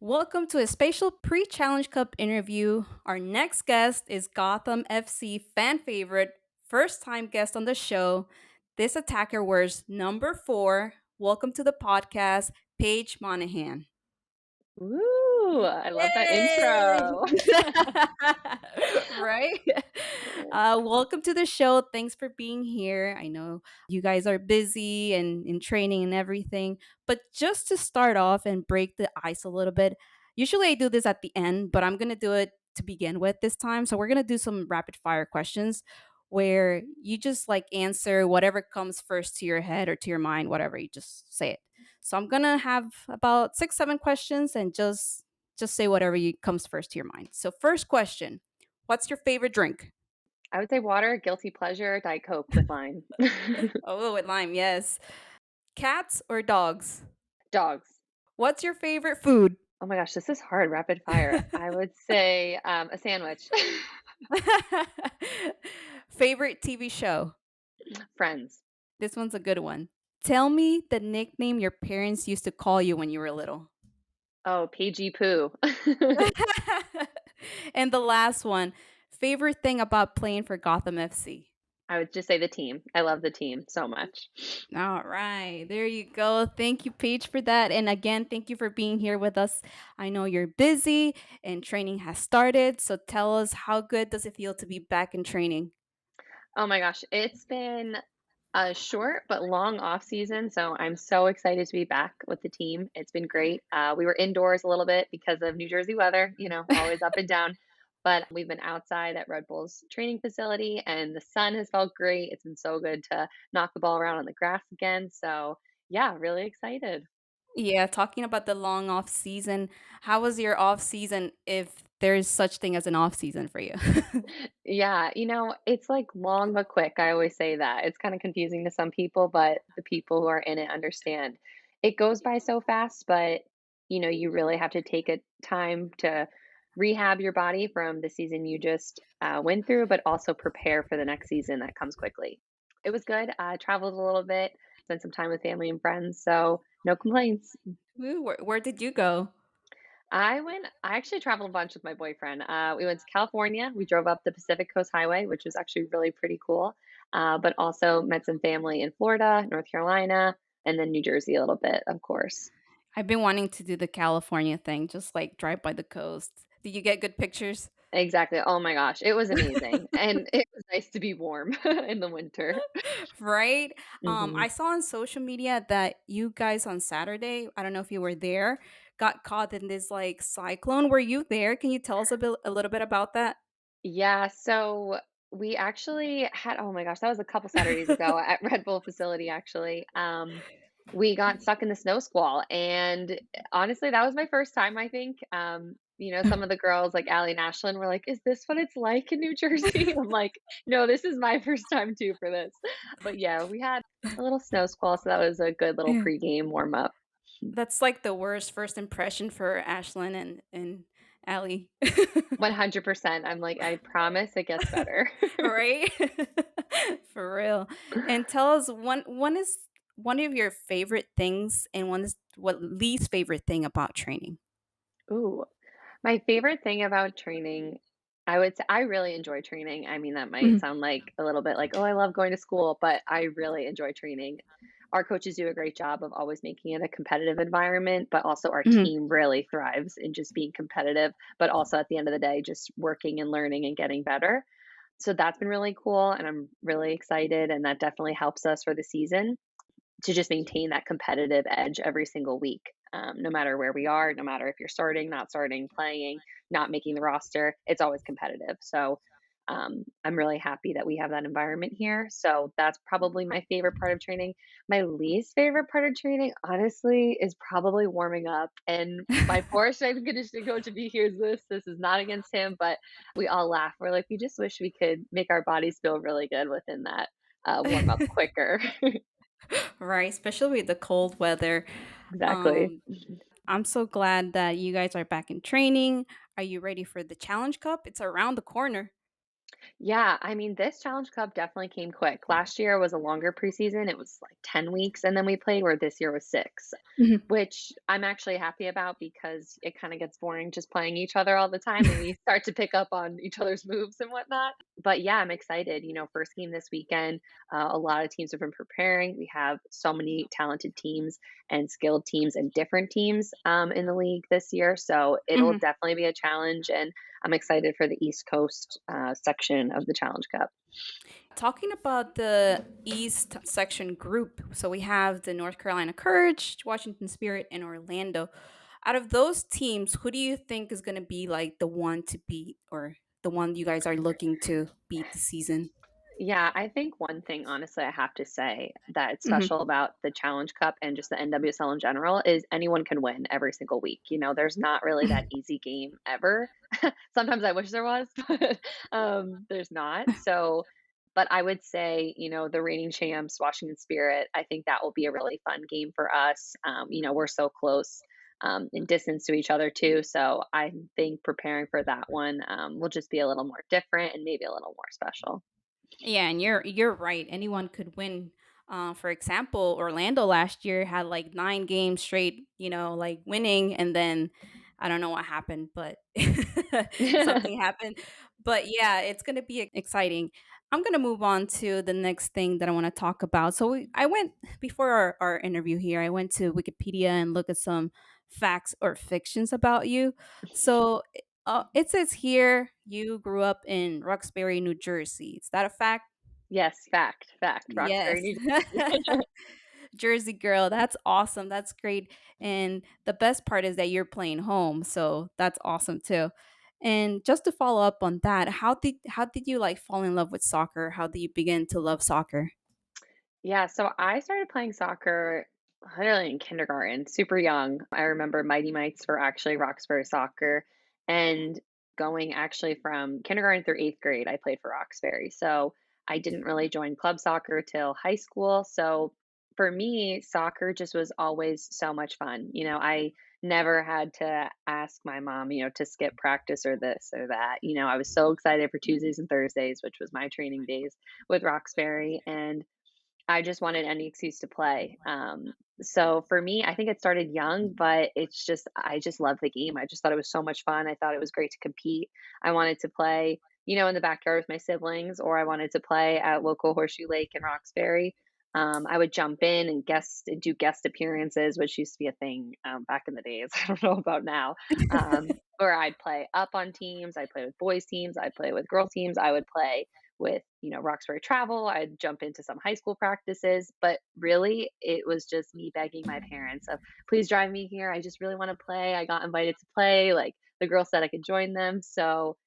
Welcome to a special pre Challenge Cup interview. Our next guest is Gotham FC fan favorite, first time guest on the show. This attacker wears number 4. Welcome to the podcast, Paige Monaghan. Ooh, I love that Yay! intro. Right? Welcome to the show. Thanks for being here. I know you guys are busy and in training and everything. But just to start off and break the ice a little bit, usually I do this at the end, but I'm going to do it to begin with this time. So we're going to do some rapid fire questions where you just like answer whatever comes first to your head or to your mind, whatever, you just say it. So I'm going to have about 6, 7 questions and just say whatever comes first to your mind. So, first question, what's your favorite drink? I would say water, guilty pleasure, Diet Coke with lime. Oh, with lime, yes. Cats or dogs? Dogs. What's your favorite food? Oh my gosh, this is hard, rapid fire. I would say a sandwich. Favorite TV show? Friends. This one's a good one. Tell me the nickname your parents used to call you when you were little. Oh, Paigey Poo. And the last one, favorite thing about playing for Gotham FC? I would just say the team. I love the team so much. All right, there you go. Thank you, Paige, for that. And again, thank you for being here with us. I know you're busy and training has started. So tell us, how good does it feel to be back in training? Oh my gosh, it's been a short but long off season, so I'm so excited to be back with the team. It's been great. We were indoors a little bit because of New Jersey weather, always up and down. But we've been outside at Red Bull's training facility, and the sun has felt great. It's been so good to knock the ball around on the grass again. So, yeah, really excited. Yeah, talking about the long off season, how was your off season if there's such thing as an off season for you? Yeah, it's like long but quick. I always say that. It's kind of confusing to some people, but the people who are in it understand. It goes by so fast, but you really have to take a time to rehab your body from the season you just went through, but also prepare for the next season that comes quickly. It was good. I traveled a little bit, spent some time with family and friends, so no complaints. Ooh, where did you go? I actually traveled a bunch with my boyfriend. We went to California. We drove up the Pacific Coast Highway, which was actually really pretty cool. But also met some family in Florida, North Carolina, and then New Jersey a little bit, of course. I've been wanting to do the California thing, just like drive by the coast. Did you get good pictures? Exactly. Oh my gosh, it was amazing. And it was nice to be warm in the winter. Right? hmm I saw on social media that you guys on Saturday, I don't know if you were there, got caught in this like cyclone. Were you there? Can you tell us a little bit about that? Yeah, so we actually had, oh my gosh, that was a couple Saturdays ago at Red Bull facility, actually. We got stuck in the snow squall. And honestly, that was my first time, I think. Some of the girls like Allie and Ashlyn were like, "Is this what it's like in New Jersey?" I'm like, "No, this is my first time too for this." But yeah, we had a little snow squall, so that was a good little Yeah. pregame warm up. That's like the worst first impression for Ashlyn and Allie. 100%. I'm like, I promise it gets better. Right? For real. And tell us, one is one of your favorite things and one is what least favorite thing about training. Ooh, my favorite thing about training, I would say I really enjoy training. I mean, that might Mhm. sound like a little bit like, oh, I love going to school, but I really enjoy training. Our coaches do a great job of always making it a competitive environment, but also our Mhm. team really thrives in just being competitive, but also at the end of the day, just working and learning and getting better. So that's been really cool. And I'm really excited. And that definitely helps us for the season to just maintain that competitive edge every single week, no matter where we are, no matter if you're starting, not starting, playing, not making the roster, it's always competitive. So I'm really happy that we have that environment here. So that's probably my favorite part of training. My least favorite part of training, honestly, is probably warming up. And my poor strength and conditioning coach, if he hears this, this is not against him, but we all laugh. We're like, we just wish we could make our bodies feel really good within that warm up quicker. Right, especially with the cold weather. Exactly. Um, I'm so glad that you guys are back in training. Are you ready for the Challenge Cup? It's around the corner. Yeah, I mean, this Challenge Cup definitely came quick. Last year was a longer preseason. It was like 10 weeks and then we played, where this year was 6, Mhm, which I'm actually happy about because it kind of gets boring just playing each other all the time and we start to pick up on each other's moves and whatnot. But yeah, I'm excited. First game this weekend. A lot of teams have been preparing. We have so many talented teams and skilled teams and different teams in the league this year. So it'll mhm. definitely be a challenge. And I'm excited for the East Coast section of the Challenge Cup. Talking about the East section group, so we have the North Carolina Courage, Washington Spirit, and Orlando. Out of those teams, who do you think is going to be like the one to beat, or the one you guys are looking to beat this season? Yeah, I think one thing, honestly, I have to say that's Hmm. special about the Challenge Cup and just the NWSL in general is anyone can win every single week. There's not really that easy game ever. Sometimes I wish there was, but there's not. So, but I would say, the reigning champs, Washington Spirit, I think that will be a really fun game for us. We're so close in distance to each other too. So I think preparing for that one will just be a little more different and maybe a little more special. Yeah, and you're right. Anyone could win. For example, Orlando last year had like 9 games straight, like winning, and then I don't know what happened, but something happened. But yeah, it's gonna be exciting. I'm gonna move on to the next thing that I want to talk about. So I went before our interview here. I went to Wikipedia and looked at some facts or fictions about you. So it says here you grew up in Roxbury, New Jersey. Is that a fact? Yes, fact, fact. Roxbury, Yes. New Jersey. Jersey girl. That's awesome. That's great. And the best part is that you're playing home, so that's awesome too. And just to follow up on that, how did you like fall in love with soccer? How did you begin to love soccer? Yeah, so I started playing soccer literally in kindergarten, super young. I remember Mighty Mites were actually Roxbury soccer, and going actually from kindergarten through 8th grade, I played for Roxbury. So I didn't really join club soccer till high school. So for me, soccer just was always so much fun. I never had to ask my mom, to skip practice or this or that. I was so excited for Tuesdays and Thursdays, which was my training days with Roxbury. And I just wanted any excuse to play. So for me, I think it started young, but I just love the game. I just thought it was so much fun. I thought it was great to compete. I wanted to play, in the backyard with my siblings, or I wanted to play at local Horseshoe Lake in Roxbury. I would jump in and do guest appearances, which used to be a thing back in the days. I don't know about now. Where I'd play up on teams, I'd play with boys teams, I'd play with girl teams, I would play with, Roxbury travel. I'd jump into some high school practices, but really it was just me begging my parents of, please drive me here. I just really want to play. I got invited to play. Like the girl said I could join them. So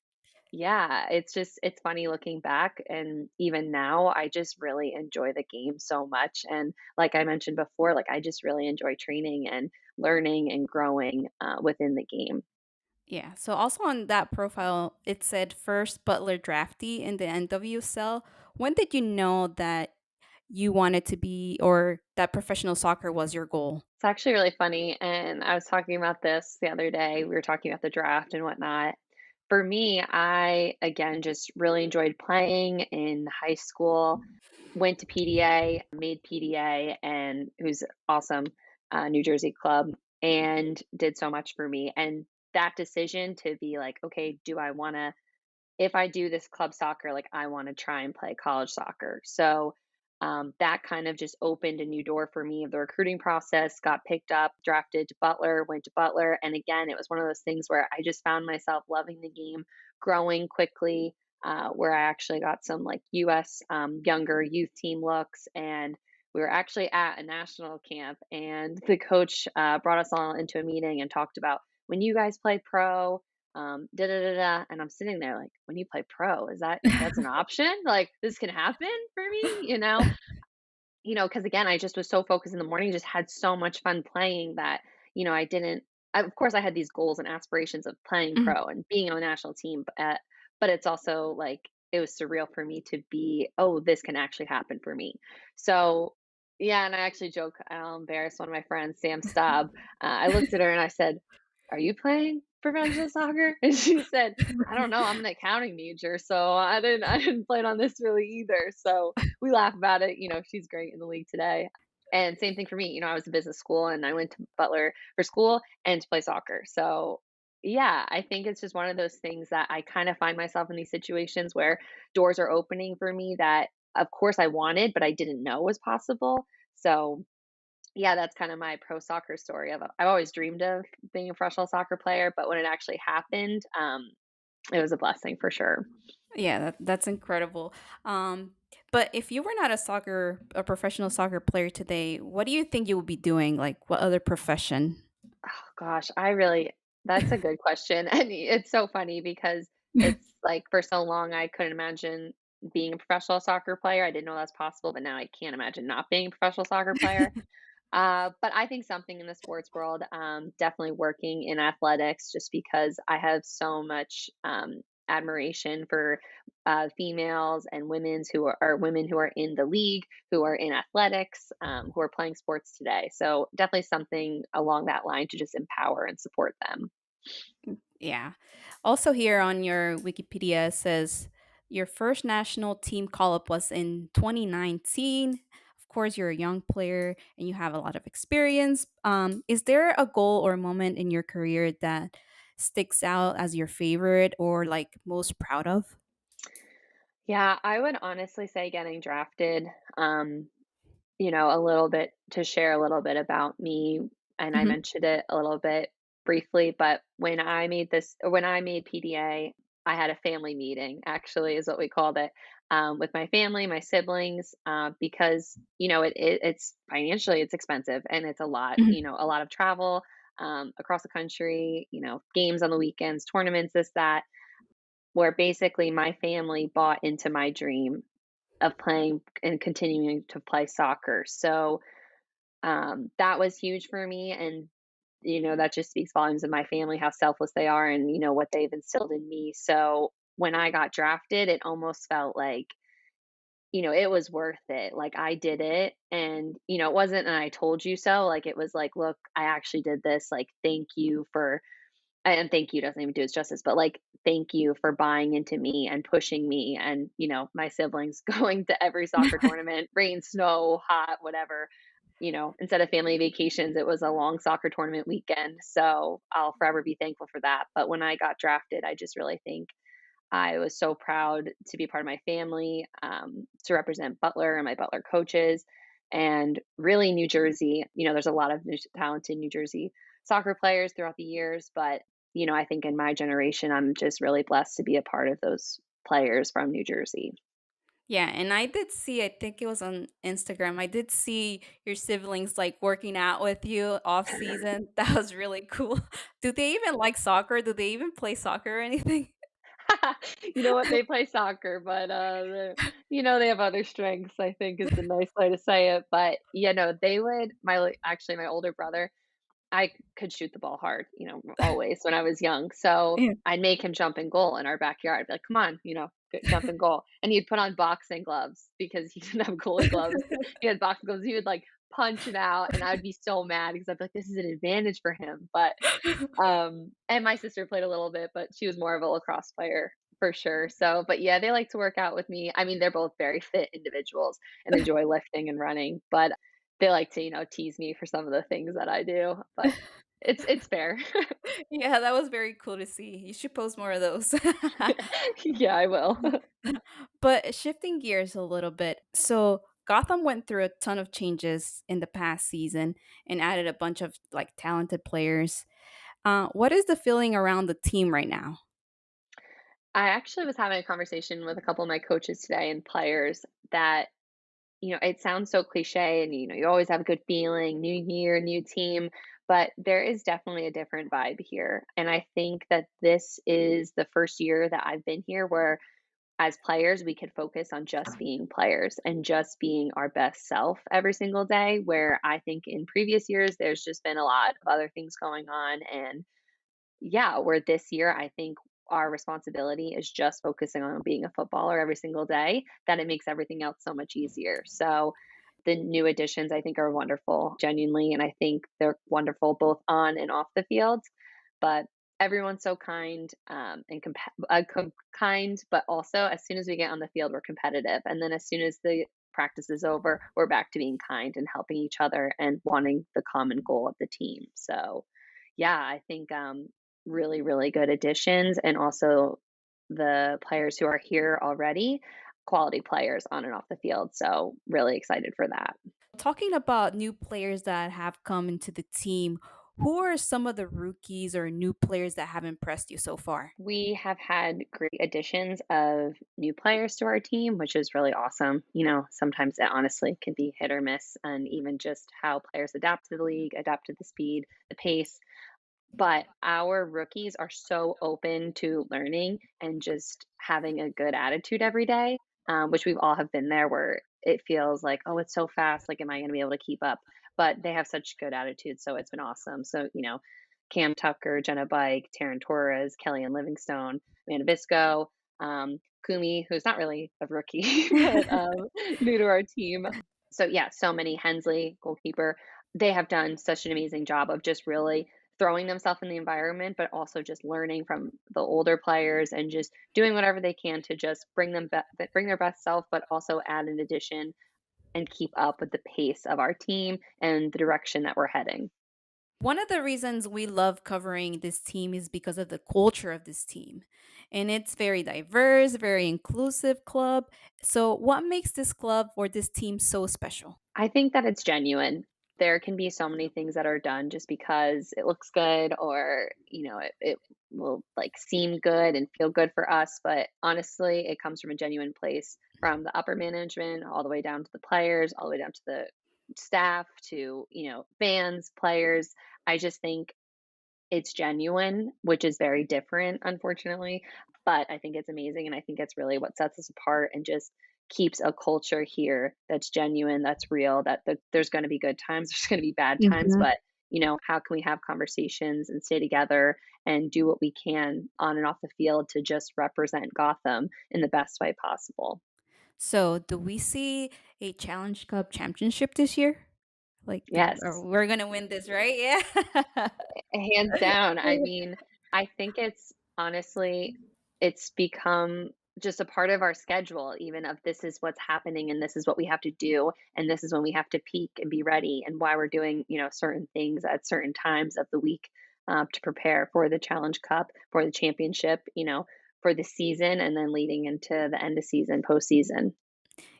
yeah, it's funny looking back. And even now, I just really enjoy the game so much. And like I mentioned before, like I just really enjoy training and learning and growing within the game. Yeah. So also on that profile, it said first Butler draftee in the NWSL. When did you know that you wanted to be, or that professional soccer was your goal? It's actually really funny, and I was talking about this the other day. We were talking about the draft and whatnot. For me, I again just really enjoyed playing in high school. Went to PDA, made PDA, and who's awesome, New Jersey club, and did so much for me. And that decision to be like, okay, do I want to if I do this club soccer, like I want to try and play college soccer. So that kind of just opened a new door for me. The recruiting process got picked up, drafted to Butler, went to Butler. And again, it was one of those things where I just found myself loving the game, growing quickly, where I actually got some like US younger youth team looks. And we were actually at a national camp, and the coach brought us all into a meeting and talked about when you guys play pro, da da da da. And I'm sitting there like, when you play pro, that's an option? Like this can happen for me, because again, I just was so focused in the morning, just had so much fun playing that, I didn't. Of course, I had these goals and aspirations of playing Mhm. pro and being on a national team, but it's also like it was surreal for me to be, oh, this can actually happen for me. So yeah, and I actually joke, I'll embarrass one of my friends, Sam Staub. I looked at her and I said, "Are you playing professional soccer?" And she said, "I don't know, I'm an accounting major, so I didn't plan on this really either." So we laugh about it, she's great in the league today. And same thing for me, I was in business school and I went to Butler for school and to play soccer. So yeah, I think it's just one of those things that I kind of find myself in these situations where doors are opening for me that of course I wanted, but I didn't know was possible. So yeah, that's kind of my pro soccer story. I've always dreamed of being a professional soccer player, but when it actually happened, it was a blessing for sure. Yeah, that's incredible. Um, but if you were not a professional soccer player today, what do you think you would be doing? Like, what other profession? Oh gosh, that's a good question. And it's so funny because it's like for so long I couldn't imagine being a professional soccer player. I didn't know that's possible, but now I can't imagine not being a professional soccer player. But I think something in the sports world, definitely working in athletics, just because I have so much admiration for females and women who are in the league, who are in athletics, who are playing sports today. So definitely something along that line to just empower and support them. Yeah. Also, here on your Wikipedia it says your first national team call up was in 2019. Of course, you're a young player and you have a lot of experience. Is there a goal or moment in your career that sticks out as your favorite or like most proud of? Yeah, I would honestly say getting drafted. Um, a little bit to share a little bit about me, and I Hmm. mentioned it a little bit briefly, but when I made PDA, I had a family meeting, actually, is what we called it, with my family, my siblings, because it's financially it's expensive and it's a lot, Hmm. a lot of travel across the country, games on the weekends, tournaments, this that, where basically my family bought into my dream of playing and continuing to play soccer. So that was huge for me. And, that just speaks volumes of my family, how selfless they are and, what they've instilled in me. So when I got drafted, it almost felt like, it was worth it. Like I did it. And, it wasn't, and I told you so. Like it was like, look, I actually did this. Like, thank you for, and thank you doesn't even do it justice, but like, thank you for buying into me and pushing me. And, my siblings going to every soccer tournament, rain, snow, hot, whatever. Instead of family vacations, it was a long soccer tournament weekend. So I'll forever be thankful for that. But when I got drafted, I just really think I was so proud to be part of my family, to represent Butler and my Butler coaches, and really New Jersey. There's a lot of talented New Jersey soccer players throughout the years, but I think in my generation, I'm just really blessed to be a part of those players from New Jersey. Yeah, and I did see, I think it was on Instagram, I did see your siblings like working out with you off season. That was really cool. Do they even like soccer? Do they even play soccer or anything? You know what? They play soccer, but they have other strengths, I think is the nice way to say it. But they would actually my older brother, I could shoot the ball hard, always when I was young. So Yeah. I'd make him jump in goal in our backyard. I'd be like, come on, jump in goal. And he'd put on boxing gloves because he didn't have goalie gloves. He had boxing gloves. He would like punch it out. And I'd be so mad because I'd be like, this is an advantage for him. But and my sister played a little bit, but she was more of a lacrosse player for sure. So, but yeah, they like to work out with me. I mean, they're both very fit individuals and enjoy lifting and running, but they like to, tease me for some of the things that I do, but it's fair. Yeah, that was very cool to see. You should post more of those. Yeah, I will. But shifting gears a little bit. So, Gotham went through a ton of changes in the past season and added a bunch of like talented players. What is the feeling around the team right now? I actually was having a conversation with a couple of my coaches today and players that, it sounds so cliche and, you always have a good feeling, new year, new team, but there is definitely a different vibe here. And I think that this is the first year that I've been here where as players, we could focus on just being players and just being our best self every single day. Where I think in previous years, there's just been a lot of other things going on. And yeah, where this year, I think our responsibility is just focusing on being a footballer every single day, that it makes everything else so much easier. So the new additions I think are wonderful, genuinely. And I think they're wonderful both on and off the field. But everyone's so kind, and kind, but also as soon as we get on the field, we're competitive. And then as soon as the practice is over, we're back to being kind and helping each other and wanting the common goal of the team. So, yeah, I think really, really good additions. And also the players who are here already, quality players on and off the field. So, really excited for that. Talking about new players that have come into the team, who are some of the rookies or new players that have impressed you so far? We have had great additions of new players to our team, which is really awesome. Sometimes it honestly can be hit or miss, and even just how players adapt to the league, adapt to the speed, the pace. But our rookies are so open to learning and just having a good attitude every day, which we've all have been there where it feels like, oh, it's so fast. Like, am I going to be able to keep up? But they have such good attitude, so it's been awesome. So, Cam Tucker, Jenna Bike, Taryn Torres, Kellyanne Livingstone, Amanda Visco, Kumi, who's not really a rookie, but new to our team. So, yeah, so many. Hensley, goalkeeper. They have done such an amazing job of just really throwing themselves in the environment, but also just learning from the older players and just doing whatever they can to just bring their best self, but also add an addition and keep up with the pace of our team and the direction that we're heading. One of the reasons we love covering this team is because of the culture of this team. And it's very diverse, very inclusive club. So what makes this club or this team so special? I think that it's genuine. There can be so many things that are done just because it looks good or, it will like seem good and feel good for us. But honestly, it comes from a genuine place from the upper management all the way down to the players, all the way down to the staff to, fans, players. I just think it's genuine, which is very different, unfortunately, but I think it's amazing, and I think it's really what sets us apart and just keeps a culture here that's genuine, that's real, that there's gonna be good times, there's gonna be bad times, Mhm. but, how can we have conversations and stay together and do what we can on and off the field to just represent Gotham in the best way possible? So do we see a Challenge Cup championship this year? Like Yes. we're gonna win this, right? Yeah. Hands down. I mean, I think it's honestly, it's become just a part of our schedule, even of this is what's happening and this is what we have to do. And this is when we have to peak and be ready and why we're doing, certain things at certain times of the week to prepare for the Challenge Cup, for the championship, for the season, and then leading into the end of season, postseason.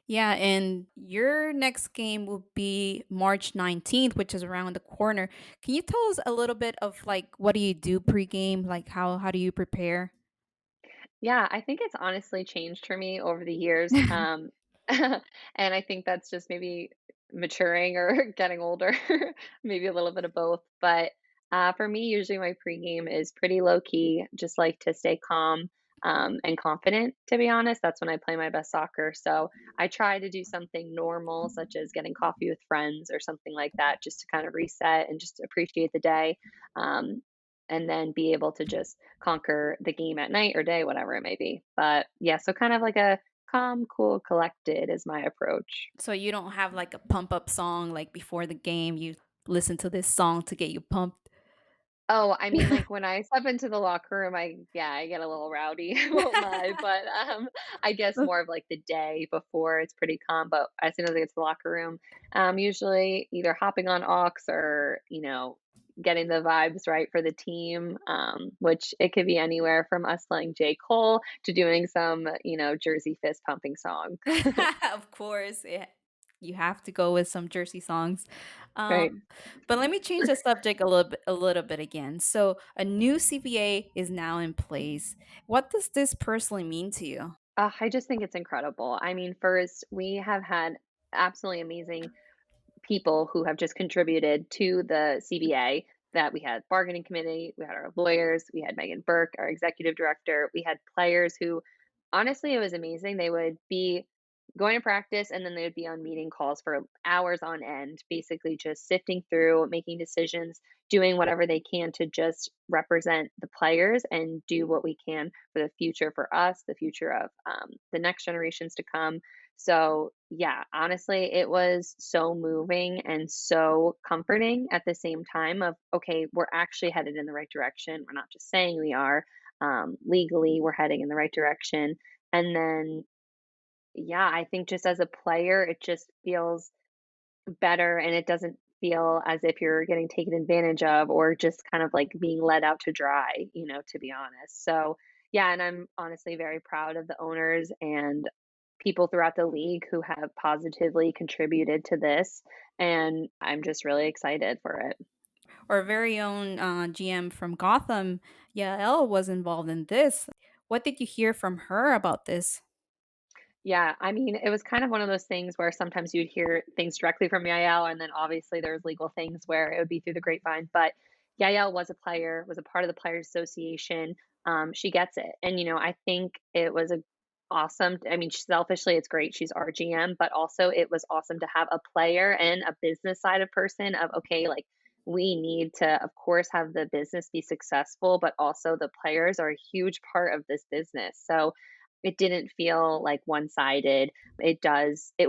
Yeah, and your next game will be March 19th, which is around the corner. Can you tell us a little bit of like what do you do pregame? Like how do you prepare? Yeah, I think it's honestly changed for me over the years. And I think that's just maybe maturing or getting older, maybe a little bit of both. But for me, usually my pregame is pretty low key, just like to stay calm and confident, to be honest. That's when I play my best soccer. So I try to do something normal, such as getting coffee with friends or something like that, just to kind of reset and just appreciate the day. Um, and then be able to just conquer the game at night or day, whatever it may be. But yeah, so kind of like a calm, cool, collected is my approach. So you don't have like a pump up song like before the game, you listen to this song to get you pumped. Oh, I mean, like, when I step into the locker room, I get a little rowdy, I won't lie, but, I guess more of, like, the day before, it's pretty calm, but as soon as I get to the locker room, usually either hopping on aux or, getting the vibes right for the team, which it could be anywhere from us playing J. Cole to doing some, Jersey fist pumping song, Of course, you have to go with some Jersey songs. right? Um, but let me change the subject a little bit again. So, a new CBA is now in place. What does this personally mean to you? I just think it's incredible. I mean, first, we have had absolutely amazing people who have just contributed to the CBA that we had bargaining committee, we had our lawyers, we had Megan Burke, our executive director, we had players who honestly it was amazing. They would be going to practice, and then they would be on meeting calls for hours on end, basically just sifting through, making decisions, doing whatever they can to just represent the players and do what we can for the future for us, the future of the next generations to come. So, yeah, honestly, it was so moving and so comforting at the same time of, okay, we're actually headed in the right direction. We're not just saying we are. Legally, we're heading in the right direction. And then, yeah, I think just as a player, it just feels better and it doesn't feel as if you're getting taken advantage of or just kind of like being let out to dry, to be honest. So, yeah, and I'm honestly very proud of the owners and people throughout the league who have positively contributed to this. And I'm just really excited for it. Our very own GM from Gotham, Yael, was involved in this. What did you hear from her about this? Yeah, I mean, it was kind of one of those things where sometimes you'd hear things directly from Yael, and then obviously there's legal things where it would be through the grapevine. But Yael was a player, was a part of the Players Association. She gets it, and I think it was a awesome. I mean, selfishly, it's great. She's our GM, but also it was awesome to have a player and a business side of person of okay, like we need to, of course, have the business be successful, but also the players are a huge part of this business. So it didn't feel like one-sided. It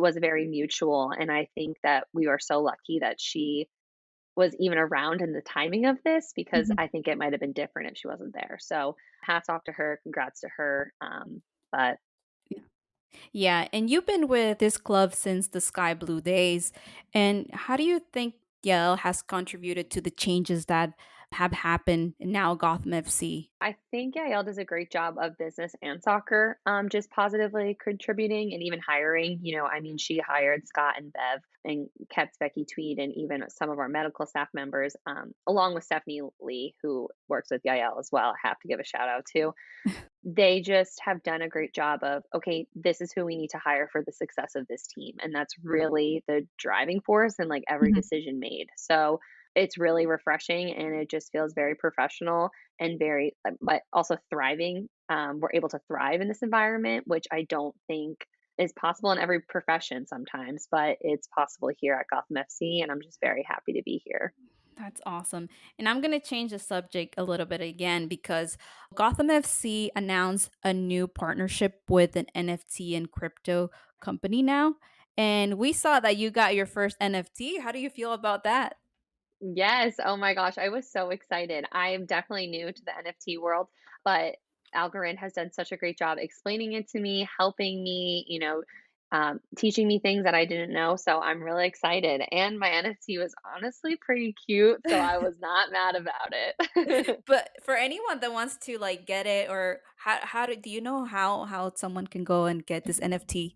was very mutual, and I think that we are so lucky that she was even around in the timing of this because Mhm. I think it might have been different if she wasn't there. So, hats off to her, congrats to her, but Yeah. Yeah, and you've been with this club since the Sky Blue days. And how do you think Yael has contributed to the changes that have happened in now Gotham FC? I think Yael does a great job of business and soccer, just positively contributing and even hiring. I mean, she hired Scott and Bev and kept Becky Tweed and even some of our medical staff members, along with Stephanie Lee, who works with Yael as well. I have to give a shout out to. They just have done a great job of, okay, this is who we need to hire for the success of this team. And that's really the driving force in like every Mhm. decision made. So it's really refreshing and it just feels very professional and very, but also thriving. We're able to thrive in this environment, which I don't think is possible in every profession sometimes, but it's possible here at Gotham FC. And I'm just very happy to be here. That's awesome. And I'm going to change the subject a little bit again because Gotham FC announced a new partnership with an NFT and crypto company now. And we saw that you got your first NFT. How do you feel about that? Yes. Oh my gosh. I was so excited. I am definitely new to the NFT world, but Algorand has done such a great job explaining it to me, helping me, teaching me things that I didn't know. So I'm really excited. And my NFT was honestly pretty cute. So I was not mad about it. But for anyone that wants to like get it or do you know how someone can go and get this NFT?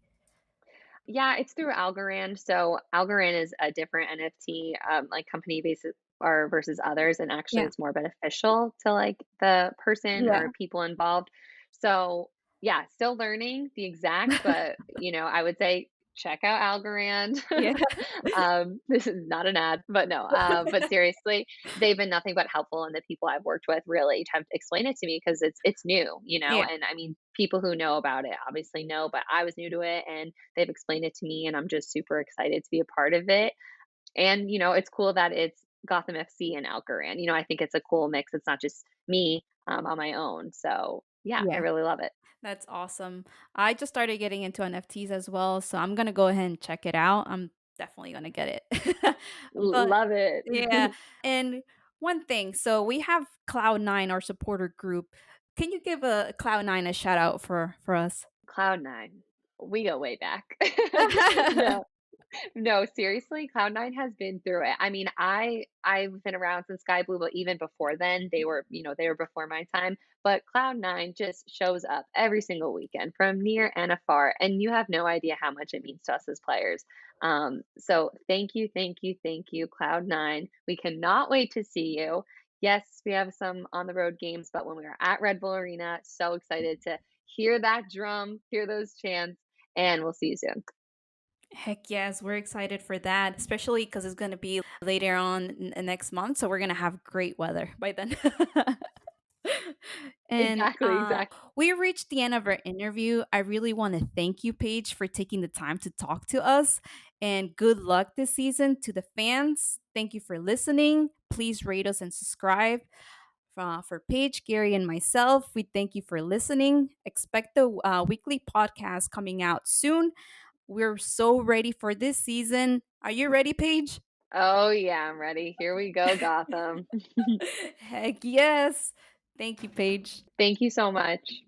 Yeah, it's through Algorand. So Algorand is a different NFT like company basis or versus others, and actually Yeah. it's more beneficial to like the person Yeah. or people involved. So yeah, still learning the exact, but I would say check out Algorand. Yeah. This is not an ad, but no. But seriously, they've been nothing but helpful, and the people I've worked with really have explained it to me because it's new, Yeah. and I mean people who know about it obviously know, but I was new to it and they've explained it to me and I'm just super excited to be a part of it. And it's cool that it's Gotham FC and Alcaran. I think it's a cool mix. It's not just me on my own. So yeah, I Yeah. really love it. That's awesome. I just started getting into NFTs as well, so I'm gonna go ahead and check it out. I'm definitely gonna get it. But Love it. yeah, and one thing, so we have Cloud9, our supporter group. Can you give a Cloud9 a shout out for us? Cloud9. We go way back. No, no, seriously, Cloud9 has been through it. I mean, I've been around since Sky Blue, but even before then, they were before my time. But Cloud9 just shows up every single weekend from near and afar, and you have no idea how much it means to us as players. So thank you, thank you, thank you, Cloud9. We cannot wait to see you. Yes, we have some on the road games, but when we are at Red Bull Arena, so excited to hear that drum, hear those chants, and we'll see you soon. Heck yes, we're excited for that, especially because it's gonna be later on next month, so we're gonna have great weather by then. And Exactly, exactly. we reached the end of our interview. I really want to thank you, Paige, for taking the time to talk to us. And good luck this season to the fans. Thank you for listening. Please rate us and subscribe. For Paige, Gary, and myself, we thank you for listening. Expect the weekly podcast coming out soon. We're so ready for this season. Are you ready, Paige? Oh, yeah, I'm ready. Here we go, Gotham. Heck yes. Thank you, Paige. Thank you so much.